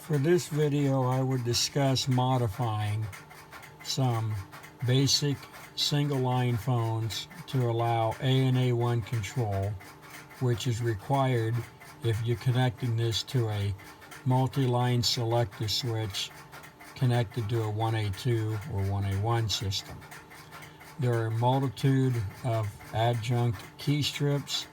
For this video, I would discuss modifying some basic single-line phones to allow A and A1 control, which is required if you're connecting this to a multi-line selector switch connected to a 1A2 or 1A1 system. There are a multitude of adjunct key strips.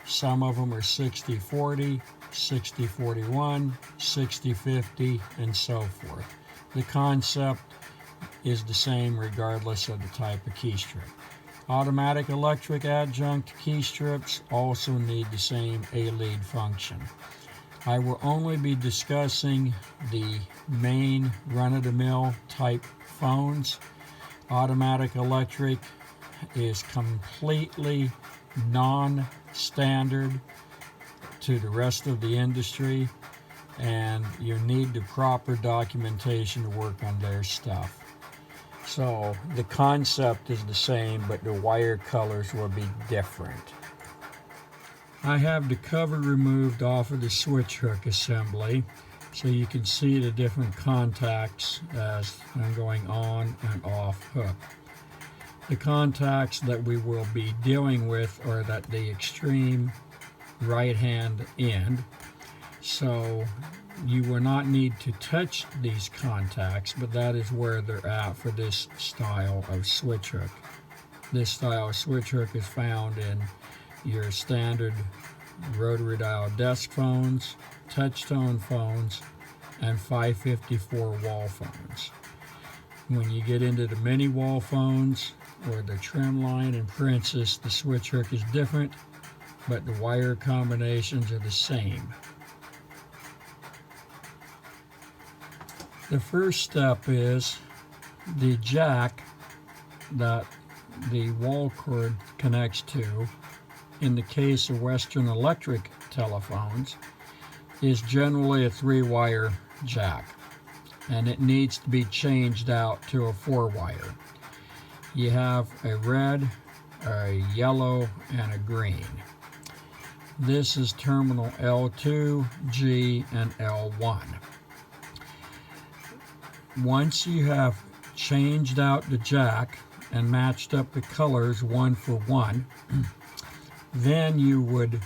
Some of them are 60-40, 60-41, 60-50, and so forth. The concept is the same regardless of the type of key strip. Automatic electric adjunct key strips also need the same A-lead function. I will only be discussing the main run-of-the-mill type phones. Automatic electric is completely non-standard to the rest of the industry, and you need the proper documentation to work on their stuff. So the concept is the same, but the wire colors will be different. I have the cover removed off of the switch hook assembly so you can see the different contacts as I'm going on and off hook. The contacts that we will be dealing with are at the extreme right hand end, so you will not need to touch these contacts, but that is where they're at for this style of switch hook. This style of switch hook is found in your standard rotary dial desk phones, touch tone phones, and 554 wall phones. When you get into the mini wall phones or the Trimline and Princess, the switch hook is different, but the wire combinations are the same. The first step is the jack that the wall cord connects to. In the case of Western Electric telephones, is generally a 3-wire jack, and it needs to be changed out to a 4-wire. You have a red, a yellow, and a green. This is terminal L2, G, and L1. Once you have changed out the jack and matched up the colors 1 for 1, then you would,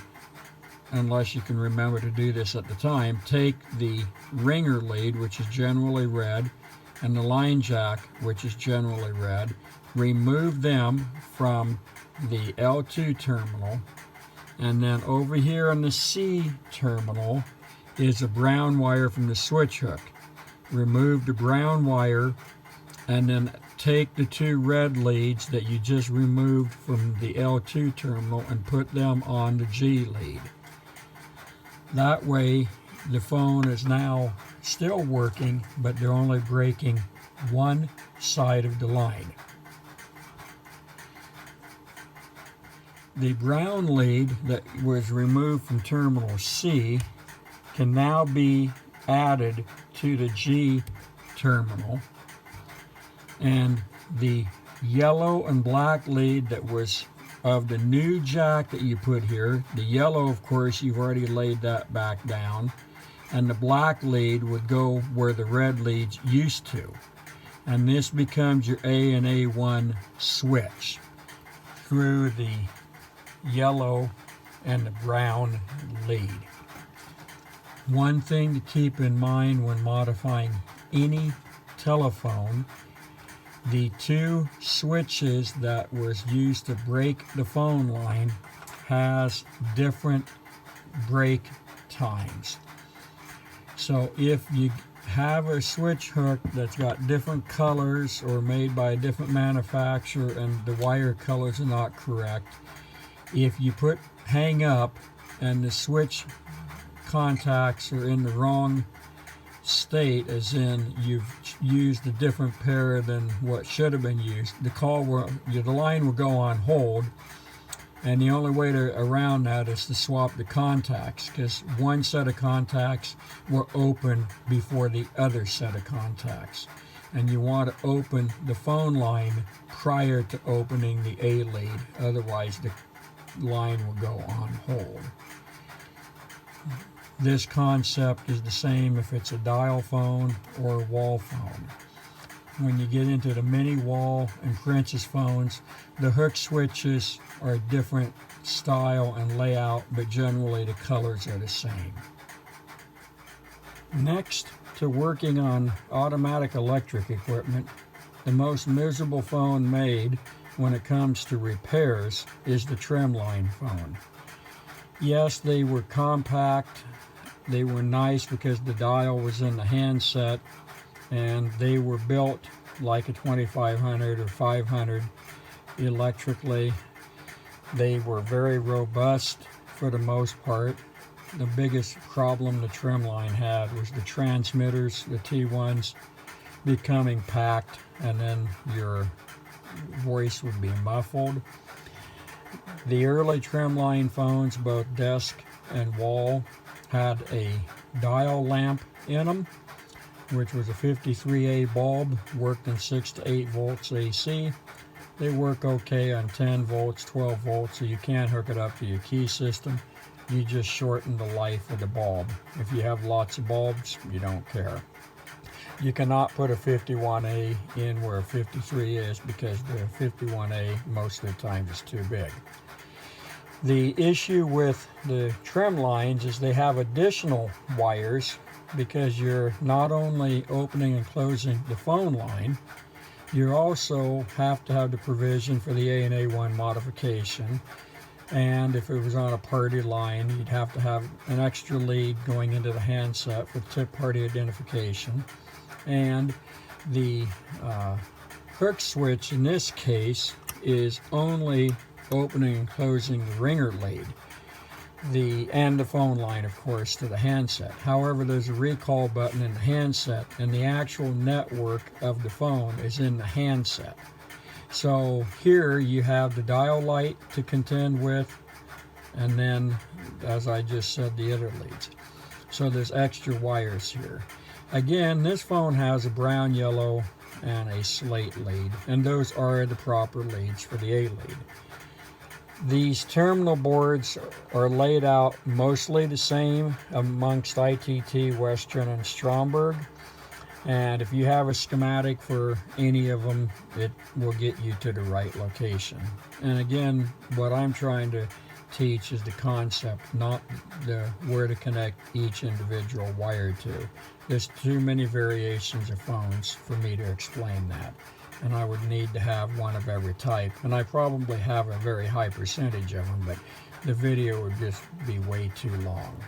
unless you can remember to do this at the time, take the ringer lead, which is generally red, and the line jack, which is generally red, remove them from the L2 terminal, and then over here on the C terminal is a brown wire from the switch hook. Remove the brown wire and then take the 2 red leads that you just removed from the L2 terminal and put them on the G lead. That way the phone is now still working, but they're only breaking one side of the line. The brown lead that was removed from terminal C can now be added to the G terminal, and the yellow and black lead that was of the new jack that you put here, the yellow, of course, you've already laid that back down, and the black lead would go where the red leads used to, and this becomes your A and A1 switch through the yellow and the brown lead. One thing to keep in mind when modifying any telephone, the 2 switches that was used to break the phone line has different break times. So if you have a switch hook that's got different colors or made by a different manufacturer and the wire colors are not correct, if you hang up and the switch contacts are in the wrong state, as in you've used a different pair than what should have been used, the line will go on hold, and the only way around that is to swap the contacts, because one set of contacts will open before the other set of contacts, and you want to open the phone line prior to opening the A lead, otherwise the line will go on hold. this concept is the same if it's a dial phone or a wall phone. When you get into the mini wall and princess phones, the hook switches are different style and layout, but generally the colors are the same. Next to working on automatic electric equipment, the most miserable phone made when it comes to repairs is the Trimline phone. Yes, they were compact, they were nice because the dial was in the handset, and they were built like a 2500 or 500 electrically. They were very robust for the most part. The biggest problem the Trimline had was the transmitters, the T1s, becoming packed, and then your voice would be muffled. The early Trimline phones, both desk and wall, had a dial lamp in them, which was a 53A bulb, worked in 6 to 8 volts AC. They work okay on 10 volts, 12 volts, so you can't hook it up to your key system. You just shorten the life of the bulb. If you have lots of bulbs, you don't care. You cannot put a 51A in where a 53 is because the 51A most of the time is too big. The issue with the Trimlines is they have additional wires because you're not only opening and closing the phone line, you also have to have the provision for the A-A1 modification. And if it was on a party line, you'd have to have an extra lead going into the handset for tip party identification. And the hook switch in this case is only opening and closing the ringer lead, and the phone line, of course, to the handset. However, there's a recall button in the handset, and the actual network of the phone is in the handset. So here you have the dial light to contend with, and then, as I just said, the other leads. So there's extra wires here. Again, this phone has a brown, yellow, and a slate lead, and those are the proper leads for the A lead. These terminal boards are laid out mostly the same amongst ITT, Western, and Stromberg. And if you have a schematic for any of them, it will get you to the right location. And again, what I'm trying to teach is the concept, not where to connect each individual wire to. There's too many variations of phones for me to explain that. And I would need to have one of every type. And I probably have a very high percentage of them, but the video would just be way too long.